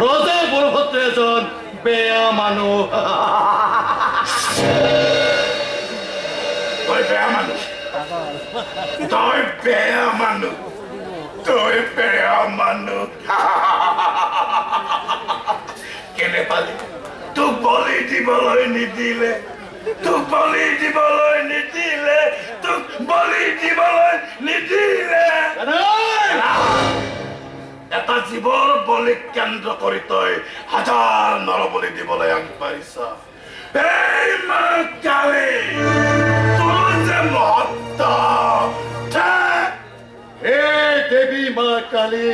রজা বলভদ্র এজন বেয়া মানুষ। তুই বেয়া মানুষ, তুই বেয়া মানুষ, তুই বেয়া মানুষ। কেনে পালি তোক বলি দিবলৈ নিদিলে, তোক বলি দিবলৈ নিদিলে, তোক বলি দিবলৈ নিদিলে। এটা জীৱৰ বলিক কেন্দ্ৰ কৰি তই হাজাৰ নৰবলি দিবলৈ আগবাঢ়িছ। এই মা কালী, তোৰ যে মহত্ব। হে দেৱী মা কালী,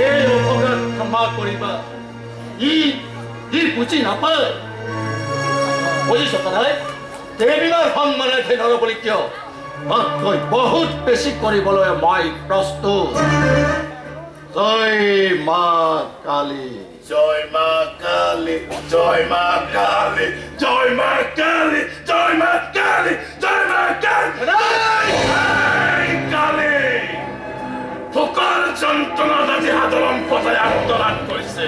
এই অপৰাধ ক্ষমা কৰিবা। ই বুজি নাপায়। বুজিছ নাই? দেৱীৰ সন্মানে নৰবলি কিয়? তাতকৈ বহুত বেছি কৰিবলৈ মই প্ৰস্তুত। জয় মা কালী, জয় মা কালী, জয় মা কালী, জয় মা কালী, জয় মা কালী, জয় মা কালী। ভোকৰ যন্ত্ৰণাত আজি সাধাৰণ প্ৰজাই আন্দোলন কৰিছে।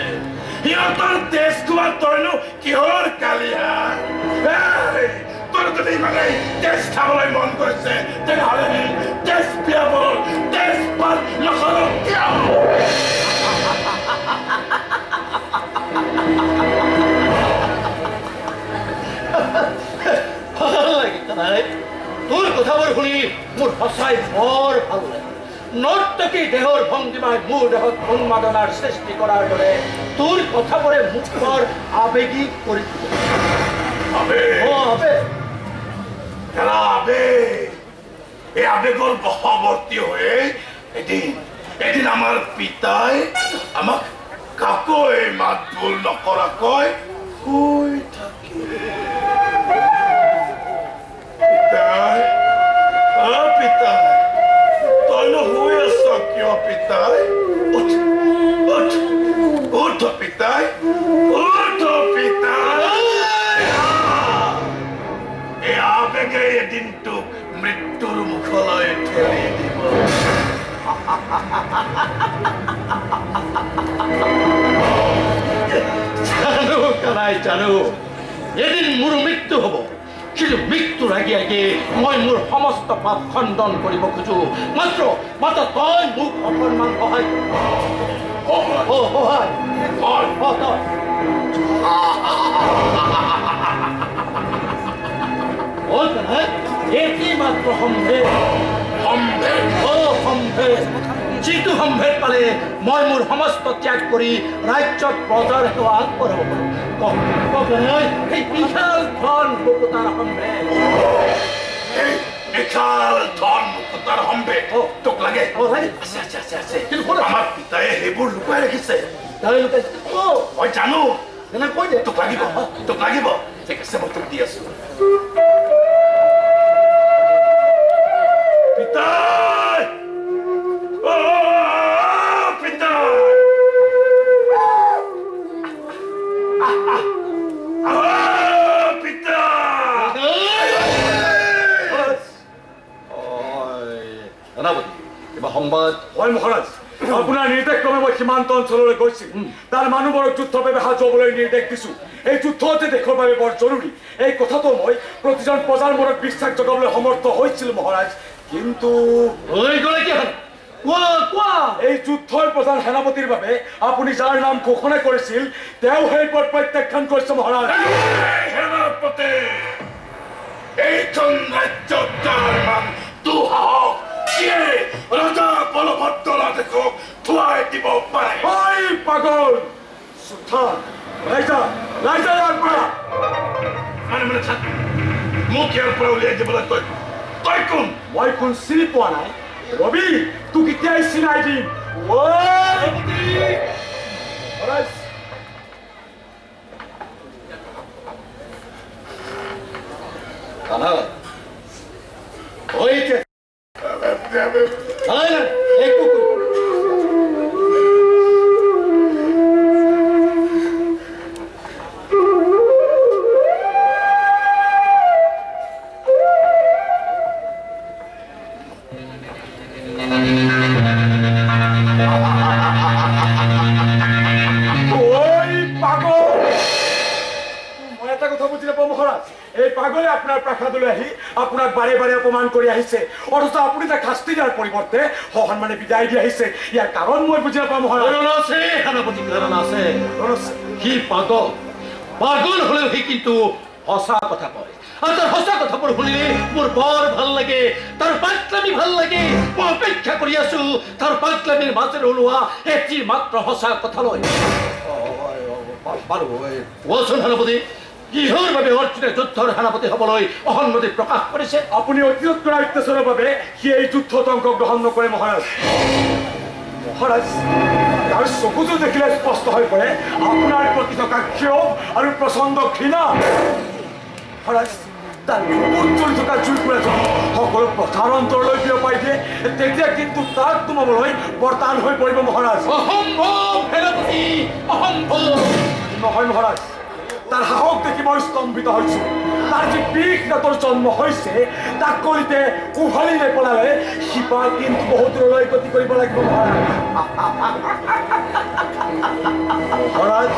সিহঁতৰ তেজ খোৱা তইনো কিহৰ কালী হা? তোৰ যদি মানে তেজ খাবলৈ মন কৰিছে তেনেহ'লে তেজ পিয়াবৰ তেজ পাত নকৰো কিয়? তোৰ কথাবোৰ শুনি মোৰ সঁচাই বৰ ভাল লাগে। নৰ্তকী দেহৰ ভংগীমাই মোৰ দেহত উন্মাদনাৰ সৃষ্টি কৰাৰ দৰে তোৰ কথাবোৰে মোক বৰ আবেগিক কৰি এই আবেগৰ বশৱৰ্তী হৈ এদিন আমাৰ পিতাই আমাক কাকৈ মাত বোল নকৰাকৈ শুই থাকিল। পিতাই তইনো শুই আছ কিয় পিতাই? উঠ উঠ উঠ পিতাই, উঠ পিতাই। এই আবেগে এদিন তোক মৃত্যুৰ মুখলৈ ঠেলি দিব। জানো কানাই জানো, এদিন মোৰ মৃত্যু হ'ব। কিন্তু মৃত্যুৰ আগে আগে মই মোৰ সমস্ত পাপ খণ্ডন কৰিব খোজো। মাত্ৰ তই মোক অকণমান সহায় এটি মাত্ৰ সম্ভেদ। যিটো সম্ভেদ পালে মই মোৰ সমস্ত ত্যাগ কৰি ৰাজ্যত প্ৰজাৰ সেৱা আগবঢ়াব পাৰোঁ। সেই বিশাল ধন মুকুতাৰ সম্ভেদ। বিশাল ধন মুকুতাৰ সম্ভেদ তোক লাগে? কিন্তু আমাৰ পিতাই সেইবোৰ লুকুৱাই ৰাখিছে। মই জানো। কৈ দে, তোক লাগিব, তোক লাগিব। ঠিক আছে, মই তোক দি আছো। পিতাই, পিতাই, সংবাদ হয় মহাৰাজ। আপোনাৰ নিৰ্দেশ ক্ৰমে মই সীমান্ত অঞ্চললৈ গৈছিল। তাৰ মানুহবোৰক যুদ্ধৰ বাবে সাজু হ'বলৈ নিৰ্দেশ দিছো। এই যুদ্ধ যে দেশৰ বাবে বৰ জৰুৰী, এই কথাটো মই প্ৰতিজন প্ৰজাৰ মনত বিশ্বাস জগাবলৈ সমৰ্থ হৈছিলো মহাৰাজ। কিন্তু এই যুদ্ধৰ প্ৰধান সেনাপতিৰ বাবে আপুনি যাৰ নাম ঘোষণা কৰিছিল তেওঁ সেই পদ প্ৰত্যাখ্যান কৰিছে মহাৰাজ। সেনাপতি, এইখন ৰাজ্যত যাৰ নাম দুঃসাহস ৰজা বলভদ্ৰ ৰাজেকক থুৱাই দিব পাৰে। পাগল ইয়াৰ পৰা মোক ইয়াৰ পৰা উলিয়াই দিবলৈ তই কোন? মই কোন চিনি পোৱা নাই? ৰবি, তোক এতিয়াই চিনাই দিম। পাগলে আপোনাৰ প্ৰাসাদলৈ আহি আপোনাক বাৰে বাৰে অপমান কৰি আহিছে অথচ আপুনি তাক শাস্তি দিয়াৰ পৰিৱৰ্তে সসন্মানে বিদায় দি আহিছে ইয়াৰ কাৰণ মই বুজি নাপাওঁ মহাৰাজ কাৰণ আছে সেনাপতি কাৰণ আছে সি পাগল পাগল হলেও সি কিন্তু সঁচা কথা কয় আৰু তাৰ সঁচা কথাবোৰ শুনিলে মোৰ বৰ ভাল লাগে তাৰ পাগলামি ভাল লাগে মই অপেক্ষা কৰি আছো তাৰ পাগলামিৰ মাজেৰে ওলোৱা এটি মাত্ৰ সঁচা কথালৈ বাৰু কোৱাচোন সেনাপতি কিহৰ বাবে অৰ্জুনে যুদ্ধৰ সেনাপতি হবলৈ অসন্মতি প্ৰকাশ কৰিছে আপুনি অতীত কৰা অত্যাচাৰৰ বাবে সি এই যুদ্ধত অংশগ্ৰহণ নকৰে মহাৰাজ মহাৰাজ তাৰ চকুটো দেখিলে স্পষ্ট হৈ পৰে আপোনাৰ প্ৰতি থকা ক্ষোভ আৰু প্ৰচণ্ড ঘৃণা মহাৰাজ তাৰ বুকুত জ্বলি থকা জুইকুৰা যদি সকলো পথাৰ অন্তৰলৈ বিয়পাই দিয়ে তেতিয়া কিন্তু তাক তোমাবলৈ বৰ্তান হৈ পৰিব মহাৰাজ অসম্ভৱ সেনাপতি অসম্ভৱ নহয় মহাৰাজ তাৰ সাহস দেখি মই স্তম্ভিত হৈছো তাৰ যি বিষ নাটৰ জন্ম হৈছে তাক কৰিতে উভালি নেপেলালে শিপা কিন্তু বহুত দূৰলৈ গতি কৰিব লাগিব মহাৰাজ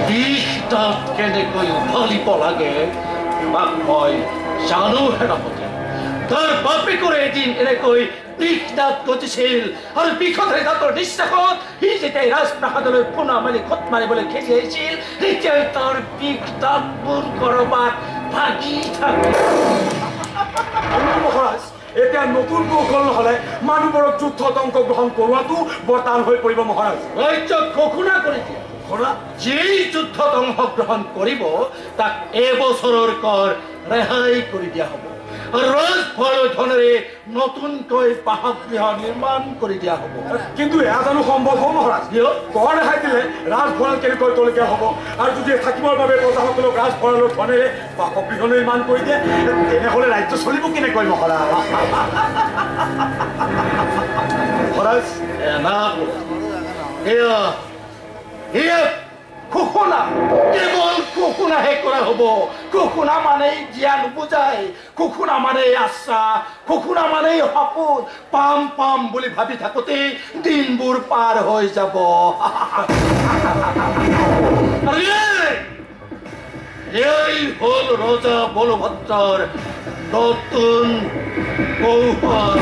বিষ দাঁত কেনেকৈ উভালিব লাগে তাক মই জানো সেনাপতি তাৰ বাপে কৰে এদিন এনেকৈ বিষ দাঁত গতিছিল আৰু বিষতে দাঁতৰ নিশ্বাসত সি যেতিয়া ৰাজপ্ৰাসাদলৈ পোনা মাৰি খোট মাৰিবলৈ খেলি আহিছিল তেতিয়াই তাৰ বিষ দাঁতবোৰ কৰবাত ভাগি থাকে মহাৰাজ এতিয়া নতুন কৌশল নহলে মানুহবোৰক যুদ্ধত অংশগ্ৰহণ কৰোৱাটো বৰ্তান হৈ পৰিব মহাৰাজ ৰাজ্যক ঘোষণা কৰি দিয়ে যেই যুদ্ধত অংশগ্ৰহণ কৰিব তাক এবছৰৰ কৰ ৰেহাই কৰি দিয়া হ'ব ৰাজভঁৰালৰ ধনেৰে নতুনকৈ বাসগৃহ নিৰ্মাণ কৰি দিয়া হ'ব কিন্তু এয়া জানো সম্ভৱ হ'ব মহাৰাজ কৰ ৰেহাই দিলে ৰাজভঁৰাল কেনেকৈ তলকীয়া হ'ব আৰু যদি থাকিবৰ বাবে প্ৰজাসকলক ৰাজভঁৰালৰ ধনেৰে বাসগৃহ নিৰ্মাণ কৰি দিয়ে তেনেহ'লে ৰাজ্য চলিব কেনেকৈ মহাৰাজ মহাৰাজ এয়া ঘোষণা কেৱল ঘোষণাহে কৰা হ'ব ঘোষণা মানেই জ্ঞান বুজায় ঘোষণা মানেই আশা ঘোষণা মানেই সপোন পাম পাম বুলি ভাবি থাকোঁতেই দিনবোৰ পাৰ হৈ যাব এই হ'ল ৰজা বলভদ্ৰৰ নতুন কৌশল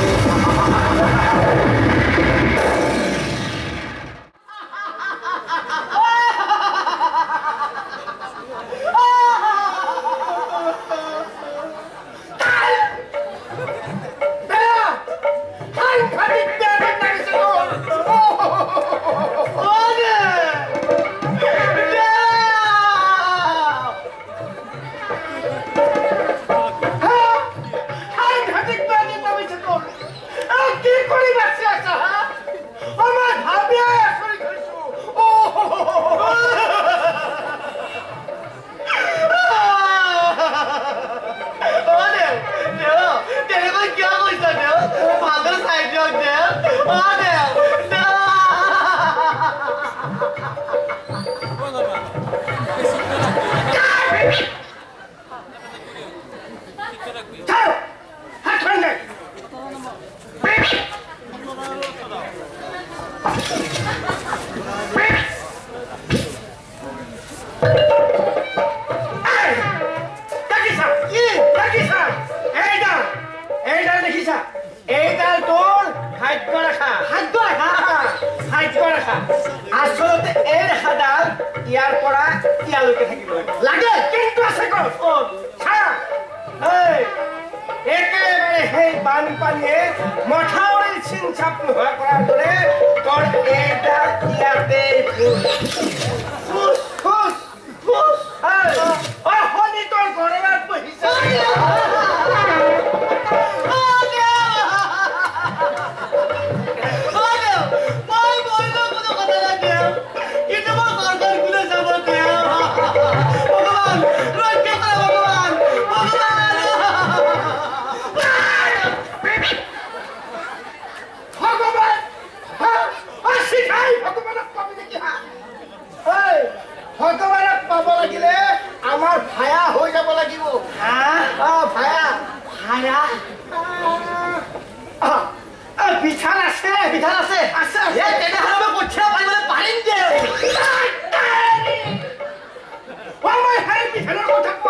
Why am I having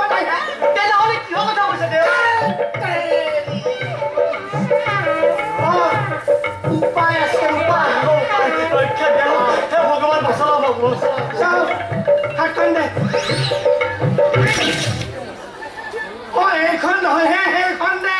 নহয় হে সেইখন দে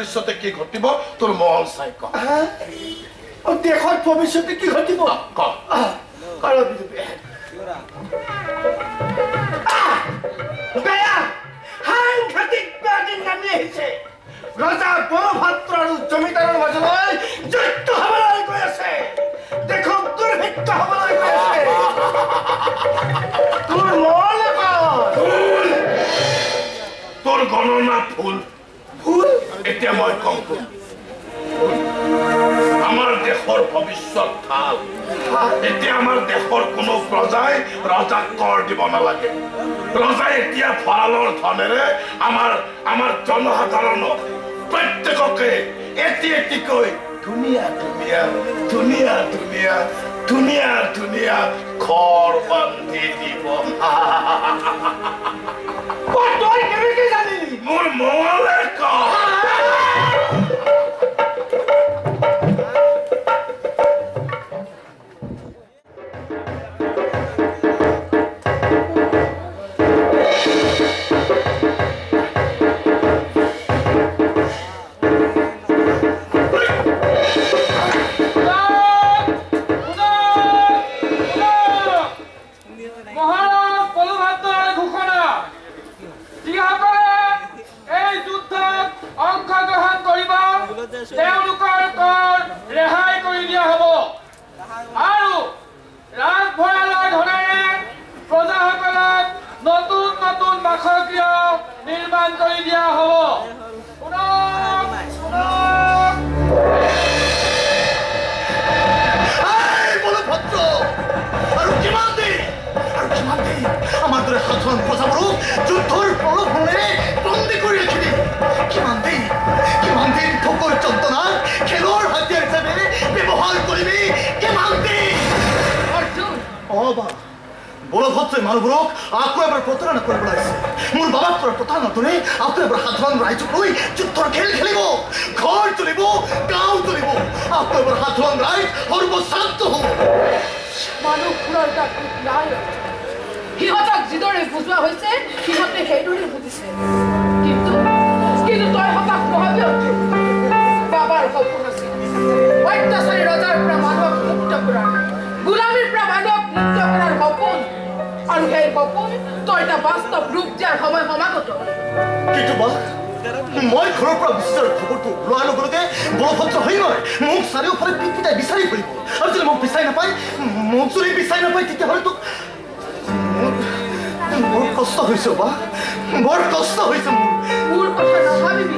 ভবিষ্যতে কি ঘটিব তোর মহল চাই ক দেশৰ ভৱিষ্যতে কি ঘটিব সাংঘাতিক ব্যাধি নামি আহিছে ৰজা বলভদ্ৰ আৰু জমিদাৰৰ মাজলৈ যুদ্ধ হ'বলৈ গৈ আছে দেশত দুৰ্ভিক্ষ হ'বলৈ গৈ আছে তোৰ মহল ভুল ভুল এতিয়া মই কম আমাৰ দেশৰ ভবিষ্যৎ ভাল এতিয়া আমাৰ দেশৰ কোনো প্ৰজাই ৰজাক কৰ দিব নালাগে ৰজাই এতিয়া ভঁৰালৰ ধনেৰে আমাৰ জনসাধাৰণক প্ৰত্যেককে এটিকৈ ধুনীয়া ধুনীয়া ধুনীয়া ধুনীয়া ধুনীয়া ধুনীয়া ঘৰ বান্ধি দিব তই কেনেকে জানিলি মোৰ মঙলে কয় বলভদ্ৰই মানুহবোৰক আকৌ এবাৰ প্ৰতাৰণা কৰিব লাগিছে মোৰ বাবাক পৰা প্ৰতাৰণা ধৰে আকৌ এবাৰ সাধাৰণ ৰাইজক লৈ যুদ্ধৰ খেল খেলিব ঘৰ তুলিব গাঁও তুলিব আকৌ এবাৰ সাধাৰণ ৰাইজ সৰ্বশান্ত হ'ব মানুহবোৰৰ তাত নাই সিহঁতক যিদৰে বুজোৱা হৈছে সিহঁতে সেইদৰে বুজিছে কিন্তু তই হতাশ নহবি বাবাৰ সপোন আছিল অত্যাচাৰী ৰজাৰ পৰা মানুহক মুক্ত কৰাৰ গোলামীৰ পৰা মানুহক মুক্ত কৰাৰ সপোন আৰু সেই সপোন তই এটা বাস্তৱ ৰূপ দিয়াৰ সময় সমাগত কিন্তু মই ঘৰৰ পৰা বিচিতৰ খবৰটো লোৱাৰ লগে লগে বলভদ্ৰ হৈ গৈ মোক চাৰিওফালে পিতপিতাই বিচাৰি ফুৰিব আৰু যদি মোক বিচাৰি নাপায় তেতিয়াহ'লে তোক বৰ কষ্ট হৈছে বা বৰ কষ্ট হৈছে মোৰ কথা নাভাবিবি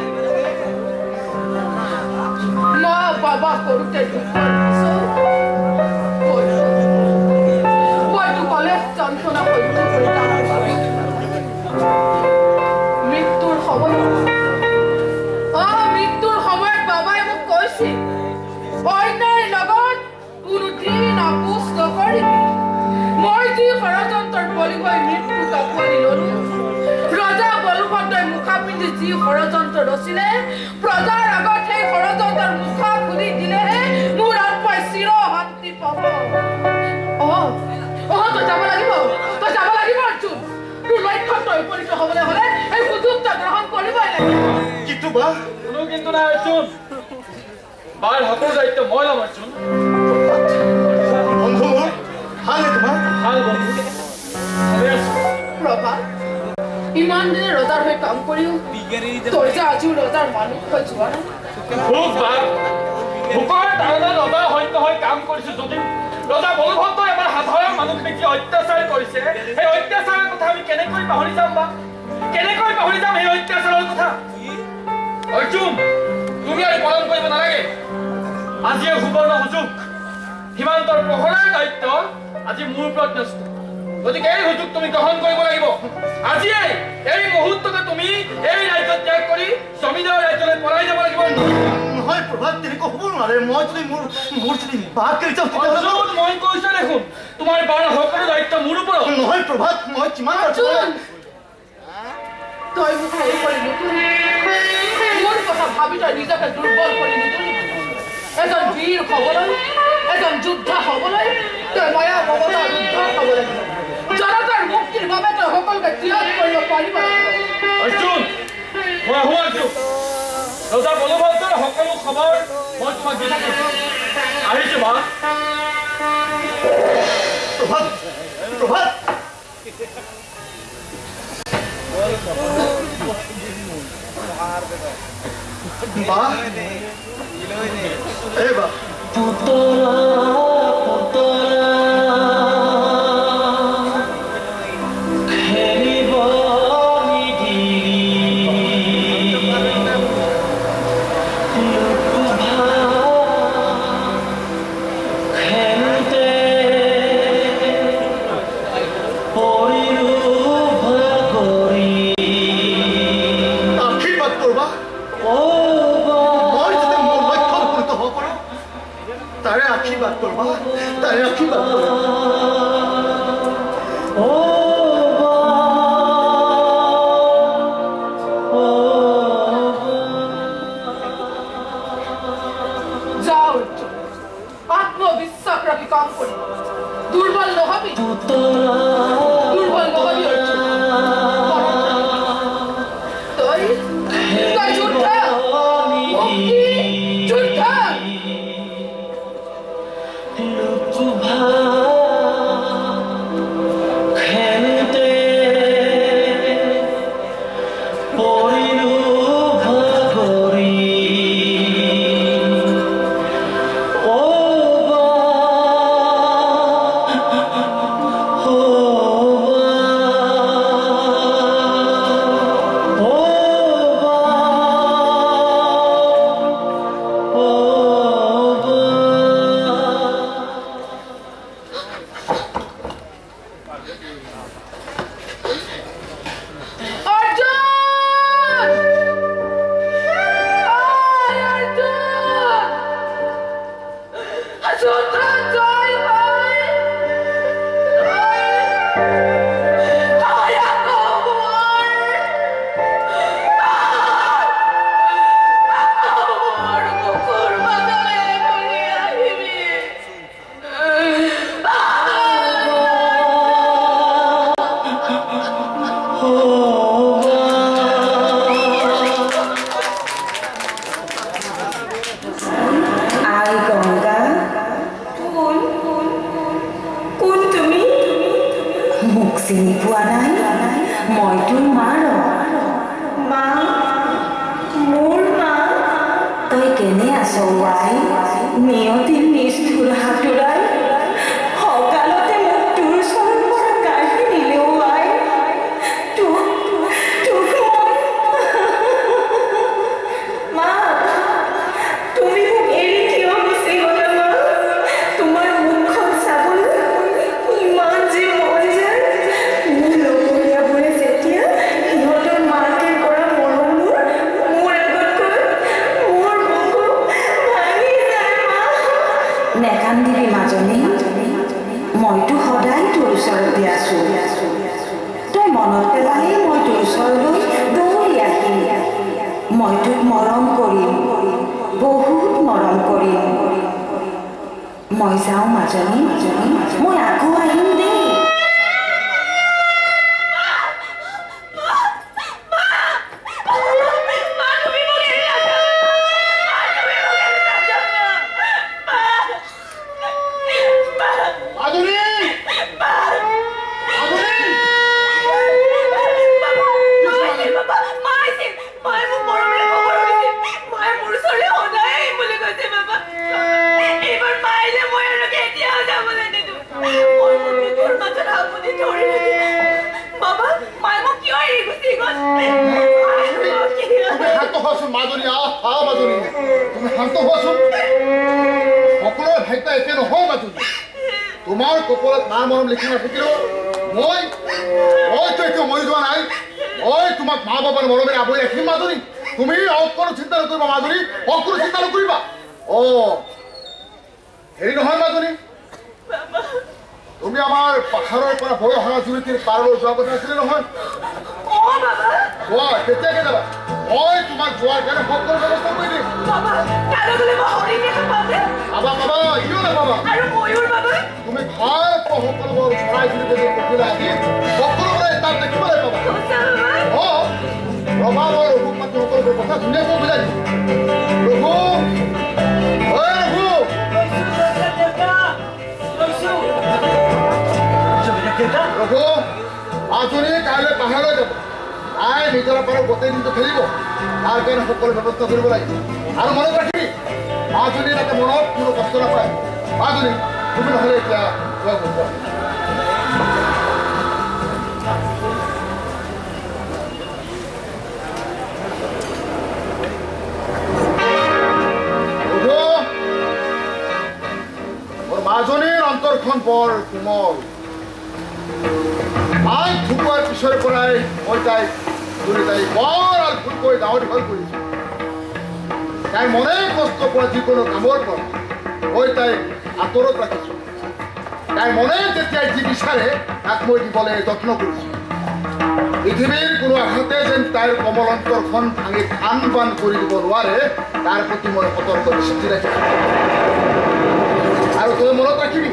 মই বাবা সৰুতে যন্ত্ৰণা সহ্য কৰি মৃত্যুৰ সময়ত বাবাই মোক কৈছিল অন্যৰ লগত কোনোদিন আপোচ নকৰিবি মই যি ষড়যন্ত্ৰৰ বলি হৈ মৃত্যুক আঁকোৱালি ললো ৰজা বলভদ্ৰই মুখা পিন্ধি যি ষড়যন্ত্ৰ ৰচিলে প্ৰজাৰ আগত সেই ষড়যন্ত্ৰৰ মুখা খুলি দিলেহে মোৰ আত্মাই চিৰ শান্তি পাব তই যাব লাগিব অৰ্জুন তোৰ লক্ষ্যত উপনীত হ'বলৈ হ'লে এই সুযোগ তই গ্ৰহণ কৰিবই লাগিব কিন্তু কোনো কিন্তু নাই অৰ্জুন বাৰ সকলো দায়িত্ব মই ল'ম অৰ্জুন বন্ধু মোৰ ভালনে তোমাৰ ভাল বন্ধু প্ৰভা ইমান দিনে ৰজাৰ হৈ কাম কৰিও তই যে আজিও ৰজাৰ মানুহ হৈ যোৱা নাই ভোকৰ তাৰণাত ৰজাৰ সৈন্য হৈ কাম কৰিছো যদি ৰজা বলভদ্ৰই এবাৰ সাধাৰণ মানুহখিনিক যি অত্যাচাৰ কৰিছে সেই অত্যাচাৰৰ কথা আমি কেনেকৈ পাহৰি যাম সেই অত্যাচাৰৰ কথা অৰ্জুন তুমি আৰু পালন কৰিব নালাগে আজিয়ে সুবৰ্ণ সুযোগ সীমান্তৰ প্ৰহৰাৰ দায়িত্ব আজি মোৰ ওপৰত ন্যস্ত গতিকে এই সুযোগ তুমি গ্ৰহণ কৰিব লাগিব আজিয়ে এই মুহূৰ্ততে তুমি এই ৰাজ্য ত্যাগ কৰি জমিদাৰ ৰাজ্যলৈ পলাই যাব লাগিব নহয় প্ৰভাত তেনেকুৱা হ'ব নোৱাৰে মই যদি মোৰ যদি বাঘ কৰি যাওঁ মই কৈছো দেখোন তোমাৰ বাৰ সকলো দায়িত্ব মোৰ ওপৰত নহয় প্ৰভাত মই কিমান তই মোক সৰু কৰি নুতুলি মোৰ কথা ভাবি তই নিজকে দুৰ্বল কৰি নুতুলি এজন বীৰ হ'বলৈ এজন যোদ্ধা হ'বলৈ তই মায়া মমতাৰ উদ্ধাৰ হ'ব লাগিব জনতাৰ মুক্তিৰ বাবে তই সকলোকে ত্যাগ কৰিব পাৰিব অৰ্জুন মই আহোঁ অৰ্জুন ৰজা বলভদ্ৰৰ সকলো খবৰ মই তোমাক দি থাকিম আহিছো মা প্ৰভাত বা এই বা মই যাতে মোৰ লক্ষ্যত উপনীত হ'ব পাৰোঁ তাৰে আশীৰ্বাদ কৰবা তাৰে আশীৰ্বাদ কৰবা যাও আত্মবিশ্বাস ৰাখি কাম কৰি দুৰ্বল নহবি দুৰ্বল নহবি তুই তুই যুদ্ধা মুক্তি যুদ্ধা চিনি পোৱা নাই মই তোৰ মাৰ মা মোৰ মা তই কেনে আছ ৱাই নিয়তি নিষ্ঠুৰ হাতোৰাই সকালতে মোক তোৰ ওচৰৰ পৰা কাঢ়ি নিলে ৱাই তোক মা তুমি মোক এৰি কিয় গুচি গ'লা মা তোমাৰ মুখখন চাবলৈ ইমান যে মন যায় লগৰীয়াবোৰে যেতিয়া সিহঁতৰ মাকে কৰা মৰমবোৰ মোৰ আগতকৈ মোৰ বুকু ভাঙি যায় মা নেকান্দিবি মাজনী মইতো সদায় তোৰ ওচৰতে আছো তই মনত পেলালেই মই তোৰ ওচৰলৈ দৌৰি আহিম মই তোক মৰম কৰিম বহুত মৰম কৰিম মই যাওঁ মাজনী মই আকৌ আহিম দেই তোমাৰ কপালত মা মৰম লিখি নাথাকিলেও মইতো এতিয়া মৰি যোৱা নাই মই তোমাক মা বাবাৰ মৰমেৰে আৱৰি ৰাখিম মাজনী তুমি অকণো চিন্তা নকৰিবা মাজনী অকণো চিন্তা নকৰিবা হেৰি নহয় মাজনী তুমি আমাৰ পাহাৰৰ পৰা বড়ো হাঁহ জুৰিটিৰ পাৰলৈ যোৱা কথা আছিলে নহয় কেতিয়াকে যাবা মই তোমাক যোৱাৰ কাৰণে সকলো ব্যৱস্থা কৰি দিম বাবা কিয় নাপাবা তুমি ভাল সকলোবোৰ চৰাই চিৰিকটি দেখিলে আহি সকলোৰে তাত দেখিবলৈ পাবা ৰভা মই ৰঘু পাতি সকলোবোৰ কথা ধুনীয়াকৈ বুজাই দিম ৰঘু ৰঘু মাজনী কাইলৈ পাহাৰলৈ যাব তাই নিজৰ পৰা গোটেই দিনটো খেলিব তাৰ কাৰণে সকলো ব্যৱস্থা কৰিব লাগিব আৰু মনত ৰাখিবি মাজনী যাতে মনত কোনো কষ্ট নাপায় মাজনী তুমি নহ'লে এতিয়া যোৱা নোযোৱা মোৰ মাজনীৰ অন্তৰখন বৰ কোমল আই ঢুকোৱাৰ পিছৰে পৰাই মই তাইক বৰ আলফুলকৈ ডাঙৰ দীঘল কৰিছোঁ তাইৰ মনে কষ্ট পোৱা যিকোনো কামৰ পৰা মই তাইক আঁতৰত ৰাখিছোঁ। তাইৰ মনে যেতিয়াই যি বিচাৰে তাক মই দিবলৈ যত্ন কৰিছোঁ। পৃথিৱীৰ কোনো আঘাতে যেন তাইৰ কোমল অন্তৰখন ভাঙি ধান বান কৰি দিব নোৱাৰে তাৰ প্ৰতি মই সতৰ্ক দৃষ্টি ৰাখিছোঁ। আৰু তই মনত ৰাখিবি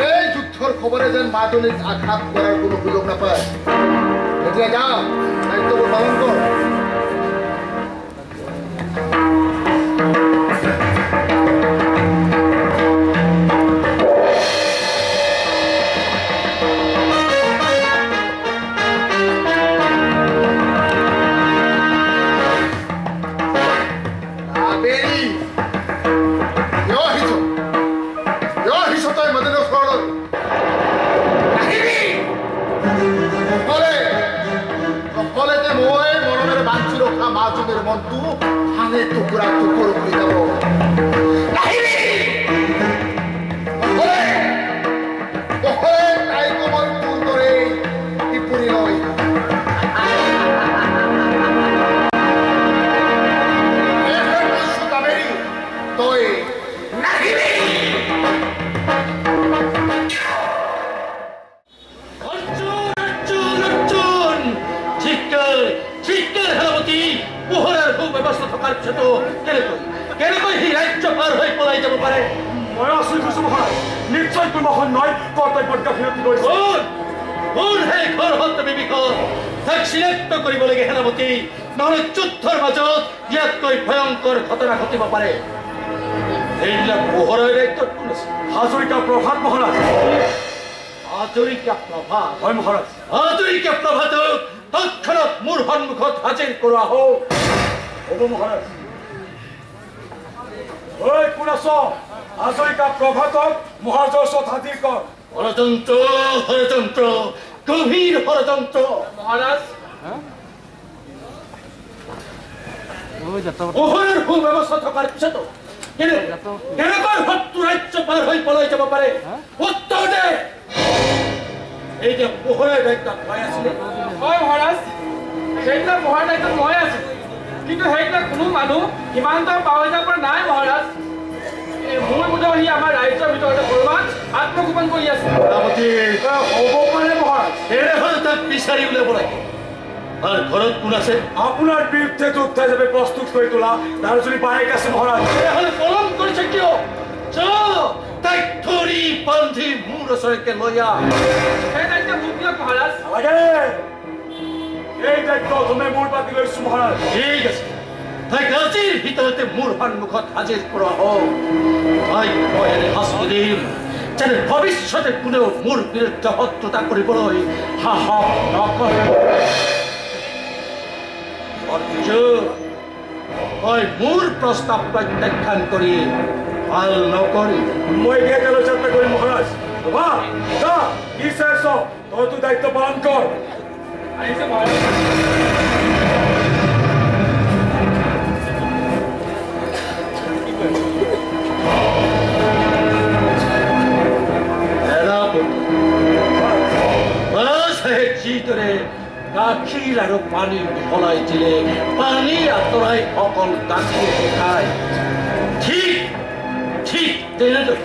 এই যুদ্ধৰ খবৰে যেন মাজনীক আঘাত কৰাৰ কোনো সুযোগ নাপায়। এতিয়া যা দায়িত্ববোৰ পালন কৰ। মনটো ভাঙে টুকুৰা টুকুৰ হৈ যাব। তাইকো মই তোৰ দৰে টিপুৰি লৈ তই নাহিবি। ব্যৱস্থা থকাৰ পিছতো কেনেকৈ সি ৰাজ্য পাৰ হৈ পলাই যাব পাৰে? মই আচৰিত হৈছোঁ মহাৰাজ। নিশ্চয় কোনোখন নহয় কৰ্তব্যত গাফিলতি কৰিছে। কোন সেই ঘৰখন বিভীষণ? তাক চিনাক্ত কৰিব লাগে সেনাপতি, নহ'লে যুদ্ধৰ মাজত ইয়াতকৈ ভয়ংকৰ ঘটনা ঘটিব পাৰে। এইবিলাক পোহৰৰ দায়িত্বত কোন আছে? হাজৰিকা প্ৰভাত মহাৰাজ। হাজৰিকা প্ৰভাত? হয় মহাৰাজ। হাজৰিকা প্ৰভাতক তৎক্ষণাৎ মোৰ সন্মুখত হাজিৰ কৰোৱা হওক। হ'ব মহাৰাজ। ঐ কোন আছ? হাজৰিকা প্ৰভাতক মহাৰাজৰ ওচৰত হাজিৰ কৰ। ষড়যন্ত্ৰ, ষড়যন্ত্ৰ, গভীৰ ষড়যন্ত্ৰ। মহাৰাজ পোহৰৰ সুব্যৱস্থা থকাৰ পিছতো কেনেকৈ শত্ৰু ৰাজ্য পাৰ হৈ পলাই যাব পাৰে? উত্তৰ দে। এই যে পোহৰৰ দায়িত্বত মই আছিলে। হয় মহাৰাজ, সেইবিলাক পোহৰৰ দায়িত্বত মই আছিলো, কিন্তু সেইবিলাক কোনো মানুহ সীমান্ত পাৰ যাব পৰা নাই মহাৰাজ। মোৰ বোধহয় সি আমাৰ ৰাজ্যৰ ভিতৰতে কৰবাত আত্মগোপন কৰি আছে। হ'ব পাৰে মহাৰাজ। তেনেহ'লে তাক বিচাৰি উলিয়াব লাগে। আৰু ঘৰত কোন আছে? আপোনাৰ বিৰুদ্ধে যুদ্ধ হিচাপে প্ৰস্তুত কৰি তোলা তাৰ যদি বায়েক আছে মহাৰাজ। তেনেহ'লে পলম কৰিছে কিয়? তাইক ধৰি বান্ধি মোৰ ওচৰকে লৈ আহ। সেই দায়িত্ব মোক দিয়ক মহাৰাজ। নালাগে, এই দায়িত্ব তুমি মোৰ পাতি লৈছো মহাৰাজ। ঠিক আছে, তাইক আজিৰ ভিতৰতে মোৰ সন্মুখত হাজিৰ কৰোৱা হওক। তাইক মই এনে শাস্তি দিম যেনে ভৱিষ্যতে কোনেও মোৰ বিৰুদ্ধে শত্ৰুতা কৰিবলৈ সাহস নকৰে। অৰ্জুন, মই মোৰ প্ৰস্তাৱ প্ৰত্যাখ্যান কৰি ভাল নকৰি মই কেইটালৈ চেষ্টা কৰিম মহাৰাজ। ৰবা যা, কি চাইছ? তই তোৰ দায়িত্ব পালন কৰ। আহিছে মহাৰাজ। যিদৰে গাখীৰ আৰু পানী মিহলাই দিলে পানী আঁতৰাই অকল গাখীৰ দেখায়, ঠিক ঠিক তেনেদৰে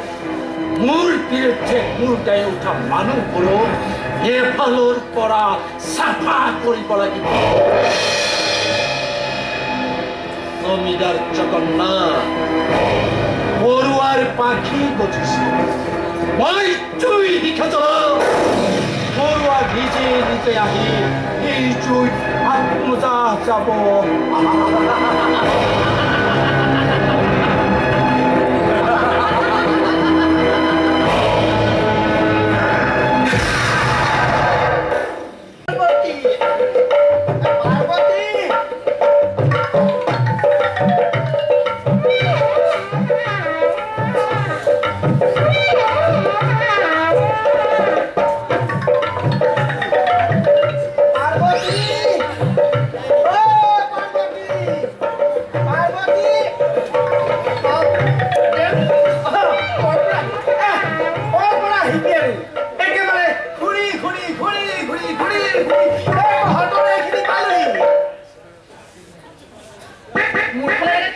মোৰ বিৰুদ্ধে মোৰ গাই উঠা মানুহবোৰো এফালৰ পৰা চাফা কৰিব লাগিব। জমিদাৰ জগন্নাথ পৰুৱাৰ পাখি গজিছে, মই জুই শিখা জ্বলাও। পৰুৱা নিজে নিজে আহি এই জুইত আত্মজা যাব।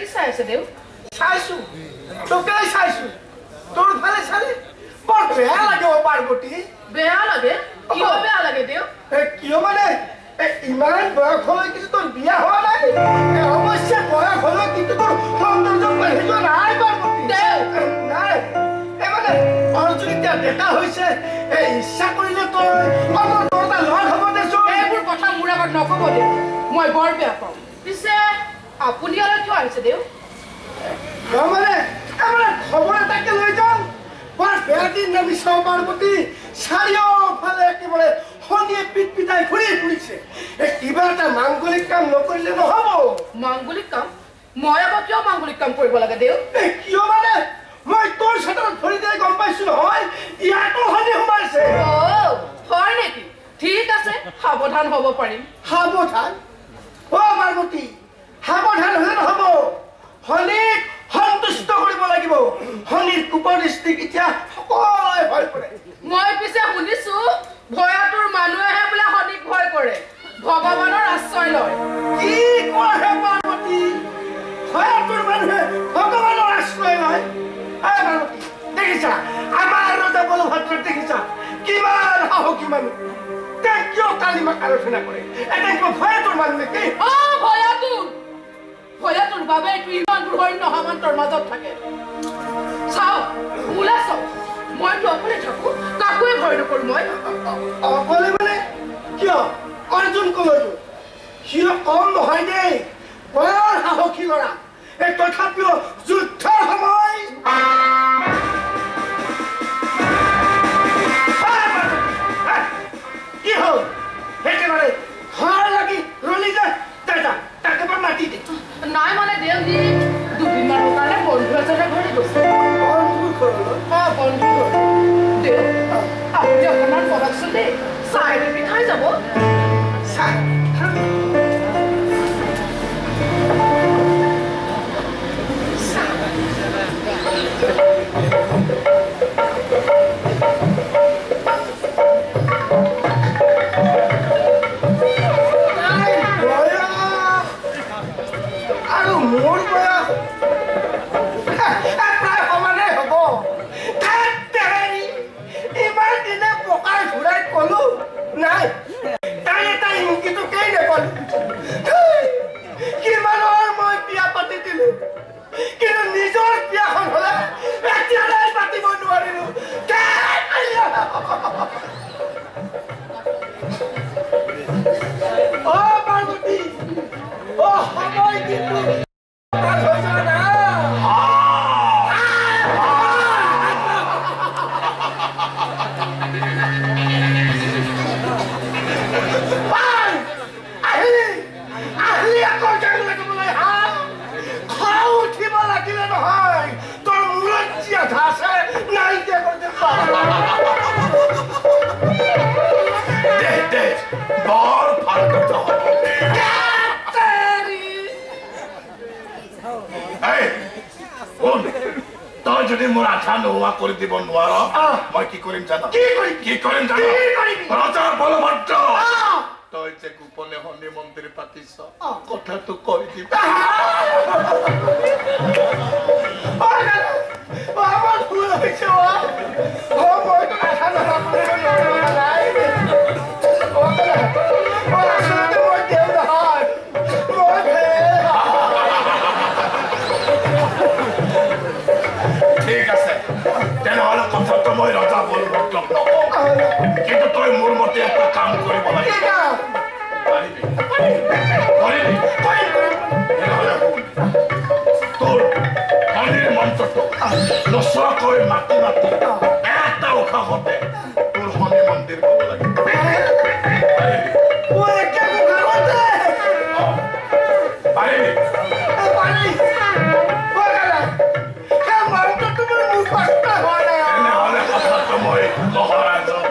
কি চাই আছে দেউ চাইছো তোকে চাইছো তোর ফালে চালে বৰ বেয়া লাগে ও পাৰ্বতী বেয়া লাগে কিয় বেয়া লাগে দেউ কিয় মানে ইমান বয়স হলে কিন্তু তোর বিয়া হওয়া নাই অবশ্যই বয়স হলে কিন্তু তোর সৌন্দর্য বাঢ়ি যোৱা নাই পাৰ্বতী নাই মানে অৰ্জুন এতিয়া ডেকা হৈছে ইচ্ছা কৰিলে তই অমৰ দৰটা লগ হ'ব দেচোন এইবোৰ কথা মোৰ আগত নকব দেউ মই বৰ বেয়া পাওঁ পিছে আপুনি অলপ কিয় আহিছে দেউ মানে খবৰ এটাকে লৈ যাওঁ বৰ বেয়া দিন নামিছা পাৰ্বতী চাৰিওফালে একেবাৰে শনিয়ে পিট পিটাই ঘূৰি ফুৰিছে কিবা এটা মাংগলিক কাম নকৰিলে নহব মাংগলিক কাম মই আকৌ কিয় মাংগলিক কাম কৰিব লাগে দেউ কিয় মানে মই তোৰ চেতাৰত ধৰি দিয়ে গম পাইছো নহয় ইয়াতো শনি সোমাইছে হয় নেকি ঠিক আছে সাৱধান হ'ব পাৰিম সাৱধান অ পাৰ্বতী সাৱধান হলে নহব শনিক সন্তুষ্ট কৰিব লাগিব শনিৰ কুপদৃষ্টিক এতিয়া সকলোৱে ভয় কৰে মই পিছে শুনিছো ভয়াতুৰ মানুহেহে বোলে শনিক ভয় কৰে ভগৱানৰ আশ্ৰয় লয় কি কয় পাৰ্বতী ভয়াতুৰ মানুহে ভগৱানৰ আশ্ৰয় লয় পাৰ্বতী দেখিছা আমাৰ ৰজা বলভদ্ৰ দেখিছা কিমান সাহসী মানুহ তেওঁ কিয় কালিমাক আলোচনা কৰে এটা কিবা ভয়াতুৰ মানুহ নেকি ভয়াতুৰ বাবে এইটো ইমান বৃহন্ন সামন্তৰ মাজত থাকে চাওক মোলে চাওক মইতো অকলে থাকো কাকোৱে ভয় নকৰো মই অকলে মানে কিয় অৰ্জুন কলৈ সি কম নহয় দেই বৰ সাহসী ল'ৰা তথাপিও যুদ্ধৰ সময় কি হ'ল একেবাৰে ঘৰ লাগি ৰলি যায় তাকে পৰা মাতি দে নাই মানে দেউজি দুদিনমানৰ কাৰণে বন্ধু এজনৰ ঘৰলৈ গৈছে বন্ধু দেউ আপুনি অকণমান বহকচোন দেই চাই মেলি খাই যাব আৰু মোৰ বয়স প্ৰায় সমানে হ'ব ইমান দিনে পকাই ঘূৰাই কলো নাই তাই এটা ইংগিতকেই নেপালো কিমানৰ মই বিয়া পাতি দিলো কিন্তু নিজৰ বিয়াখন হলে এতিয়ালৈ পাতিব নোৱাৰিলো অ পাৰ্বতী অ সময় কিন্তু উঠিব লাগিলে নহয় তোৰ মূৰত জিয়া ধাছে নাইকিয়া কৰি বৰ ভাল কথা হ'ব তই যদি মোৰ আশা নোহোৱা কৰি দিব নোৱাৰ মই কি কৰিম জানো কি কৰিম জানো ৰজা বলভদ্ৰ তই যে গোপনে শনি মন্দিৰ পাতিছ কথাটো কৈ দিবা আমাৰ ভুল হয়েছে ও মইতো আশা নোহোৱা কৰিব নাই আসলে মই দেউ নহয় ঠিক আছে তেনেহ'লে কথাটো মই ৰজা বলভদ্ৰক নকওঁ কিন্তু তই মোৰ মতে এটা কাম কৰিব লাগিব তোৰ শনিৰ মন্ত্ৰটো নোচোৱাকৈ মাতি মাতি এটা উশাহতে তোৰ শনি মন্দিৰ ক'ব লাগিব এনেহ'লে কথাটো মই মহাৰাজক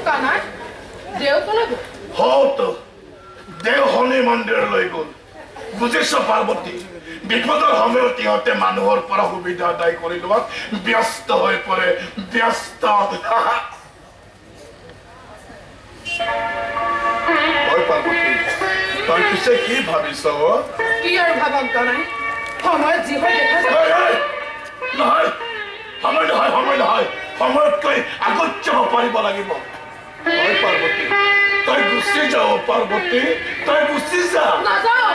কানাই দেও কলে গ'ল হওতো দেও শনি মন্দিৰলৈ গ'ল বুজিছ পাৰ্বতী বিপদৰ সময়ত ইহঁতে মানুহৰ পৰা সুবিধা আদায় কৰি লোৱাত ব্যস্ত হৈ পৰে ব্যস্ত পাৰ্বতী তই পিছে কি ভাবিছ কি আৰু ভাবাম কানাই সময় যি হয় দেখা নহয় সময় নহয় সময় নহয় সময়তকৈ আগত যাব পাৰিব লাগিব হয় পাৰ্বতী তই গুচি যাও পাৰ্বতী তই গুচি যা নাযাওঁ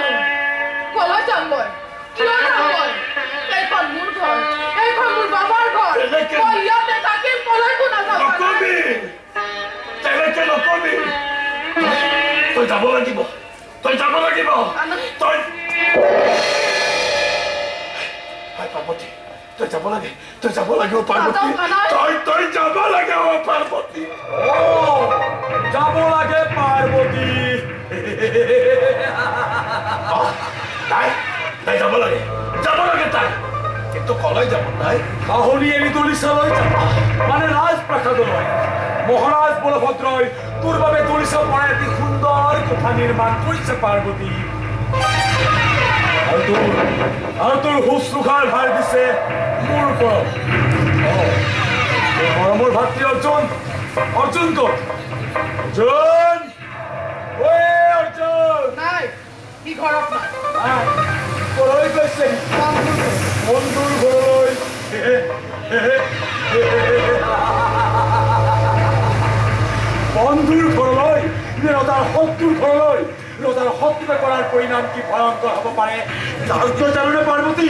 কলৈ যাম মই কিয় যাম মই এইখন মোৰ ঘৰ এইখন মোৰ বাবাৰ ঘৰ মই ইয়াতে থাকিম কলৈকো নাযাওঁ নকবি তেনেকে নকবি তই যাব লাগিব তই যাব লাগিব তই পাৰ্বতী তই যাব লাগে তই যাব লাগিব পাৰ্বতী তই যাব লাগে পাৰ্বতী যাব লাগে পাৰ্বতী তাই তাই যাব লাগে তাই কিন্তু কলৈ যাব তাই কাহৰি এৰি দলিচালৈ যাব মানে ৰাজপ্ৰাসাদলৈ মহাৰাজ বলভদ্ৰই তোৰ বাবে দলিচা পৰা এটি সুন্দৰ কোঠা নিৰ্মাণ কৰিছে পাৰ্বতী আৰু তোৰ শুশ্ৰূষাৰ ভাৰ দিছে মোৰ ওপৰত মৰমৰ ভাতৃ অৰ্জুন ক'ত অৰ্জুন অৰ্জুন নাই কি ঘৰত নাই কলৈ গৈছে বন্ধুৰ ঘৰলৈ বন্ধুৰ ঘৰলৈ নে ৰজাৰ শত্ৰুৰ ঘৰলৈ ৰজাৰ শত্ৰুৱে কৰাৰ পৰিণাম কি ভয়ংকৰ হ'ব পাৰে তাৰ তই জানোনে পাৰ্বতী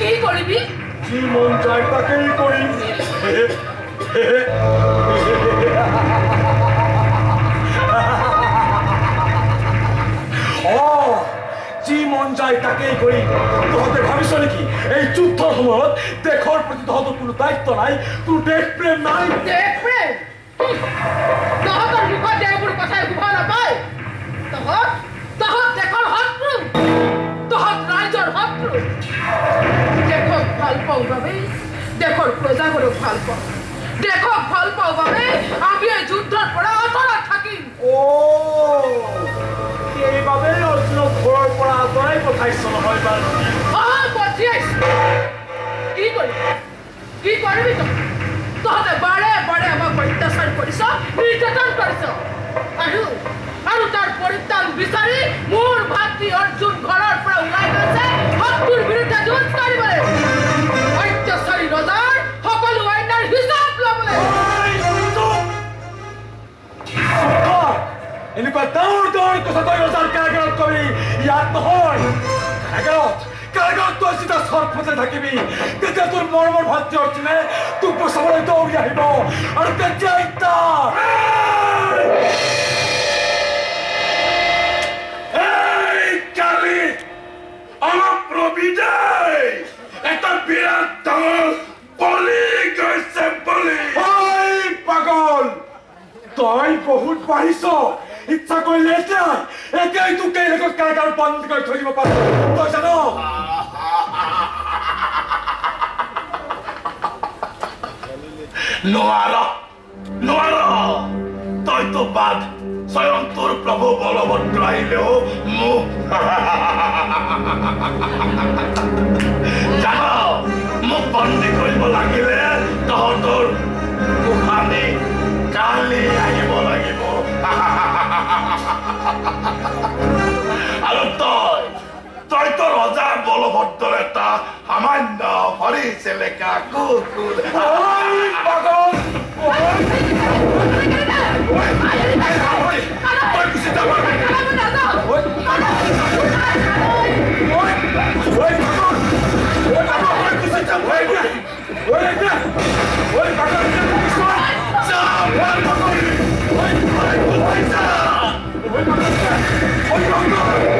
কি কৰিবি যি মন যায় তাকেই কৰিম যি মন যায় তাকেই কৰিম তহঁতে ভাবিছ নেকি এই যুদ্ধৰ সময়ত দেশৰ প্ৰতি তহঁতৰ কোনো দায়িত্ব নাই তোৰ দেশ প্ৰেম নাই দেশ প্ৰেম তহঁতৰ মুখত দেহবোৰ কথাই শুভা নাপায় তহঁত দেশৰ শত্ৰু তহঁত ৰাইজৰ শত্ৰু দেশক ভাল পাওঁ বাবে দেশৰ প্ৰজাবোৰক ভাল পাওঁ দেশক ভাল পাওঁ বাবে আমি এই যুদ্ধৰ পৰা আঁতৰত থাকিম সেইবাবেই অৰ্জুনক ঘৰৰ পৰা আঁতৰাই পঠাইছ নহয় বাৰু পঠিয়াইছো কি কৰিবি তহঁতে বাৰে বাৰে আমাক অত্যাচাৰ কৰিছ নিৰ্যাতন কৰিছ আৰু তাৰ পৰিত্ৰাণ বিচাৰি মোৰ ভাতৃ অৰ্জুন ঘৰৰ পৰা ওলাই গৈছে শত্ৰুৰ বিৰুদ্ধে যুঁজ কৰিবলৈ অত্যাচাৰী ৰজাৰ সকলো অন্যাৰ হিচাপ ল'বলৈ এনেকুৱা ডাঙৰ ডাঙৰ কথা তই ৰজাৰ কাৰাগাৰত কবি ইয়াত নহয় কাৰাগাৰত তই চিধা চৰফতে থাকিবি তেতিয়া তোৰ মৰমৰ ভাতৃ অৰ্জুনে তোক বচাবলৈ দৌৰি আহিব আৰু তেতিয়াই কালি অলপ ৰবিদাই এটা বিৰাট ডাঙৰ বলি গৈছে বলি পাগল তই বহুত বাঢ়িছ ইচ্ছা কৰিলে এতিয়াই তোক এই লেখত কাৰাগাৰ বন্ধ কৰি থৈ দিব পাৰ তই জান নোৱাৰ তইতো বাদ স্বয়ং তোৰ প্ৰভু বলভদ্ৰ আহিলেও মোক জান মোক বন্দী কৰিব লাগিলে তহঁতৰ গোসানী কালি আহিব লাগিব আৰু তইতো ৰজা বলভদ্ৰৰ এটা সামান্য হৰি চেলেকা কুকুৰ Oi,